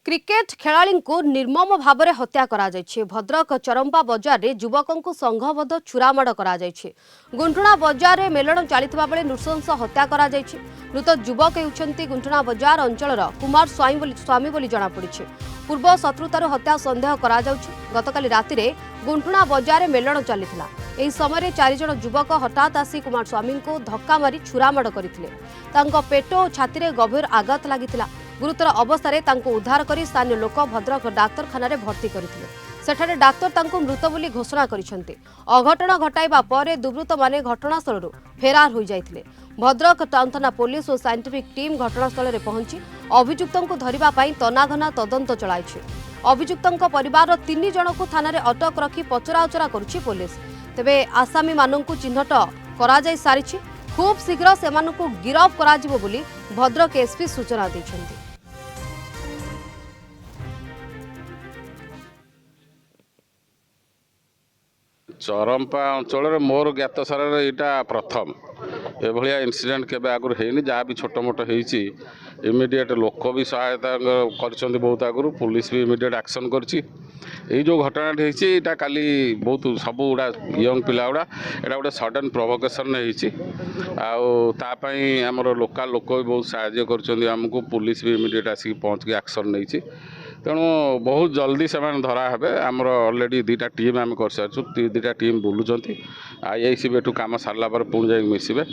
Cricket खेलाड़ी को निर्मम भाव में हत्या करा जायछि। भद्रक चरंपा बजार रे युवकों को संघबद्ध छुरामाड़ करा जायछि। गुंठुणा बजार रे मेलण चलता बेले नृशंस हत्या करा जायछि। मृत युवक हेउछन्ति गुंठुणा बजार अंचलर कुमार स्वामी बोली जଣାपड़ी। पूर्व शत्रुतार हत्या संदेह करा जाउछि। गतकाली राति रे गुंठुणा बजार रे मेलण चलिथिला। एही समय 4 जण युवक हठात आसी कुमार स्वामी को धक्का मारी छुरामाड़ करथिले। तांको पेट और छाती रे गभीर आघात लागिथिला। गुरुतर अवस्था तांको उद्धार करी स्थानीय लोक भद्रक डाक्तरखाना रे भर्ती करथिले। सेठारे डाक्तर तांको मृत बोली घोषणा करिसेंति। अघटन घटाइबा परे दुर्वृत्त माने घटनास्थल फेरार हो जाइथिले। भद्रक टाउन थाना पुलिस और साइंटिफिक टीम घटनास्थल रे पहुंची अभियुक्तों को धरिबा पई तनाघना तदंत चलाइछि। अभियुक्तों परिवार 3 जन को थाना रे अटक रखी पचराउचरा करुछि पुलिस। तेबे आसामी माननकु चिन्हट करा जाय सारिछि। खूब शीघ्र सेमानकु गिरफ करा जिवो बोली भद्रक एसपी सूचना दैछन्ति। चरंपा अंचल मोर ज्ञात सार यहाँ प्रथम एभलिया इनसीडेंट केबे आगुर हेनी। जहाँ भी छोट मोट होईची इमिडिएट लोक भी सहायता कर बहुत आगुर पुलिस भी इमिडिएट एक्शन करची। ये जो घटना होता काली बहुत सब गुड़ा यंग पिला गुड़ा यहाँ गोटे सडन प्रोवोकेशन आमर लोकल लोक भी बहुत साहाय्य करमको पुलिस भी इमिडिएट आसिक पहुँच के एक्शन नहीं। तेणु बहुत जल्दी से धरा हे। आमर अलरेडी 2टा टीम आम कर सारी 2टा टीम बुलूँ। आईआईसी भी एठू कम सारा पुणी जा मिसबे।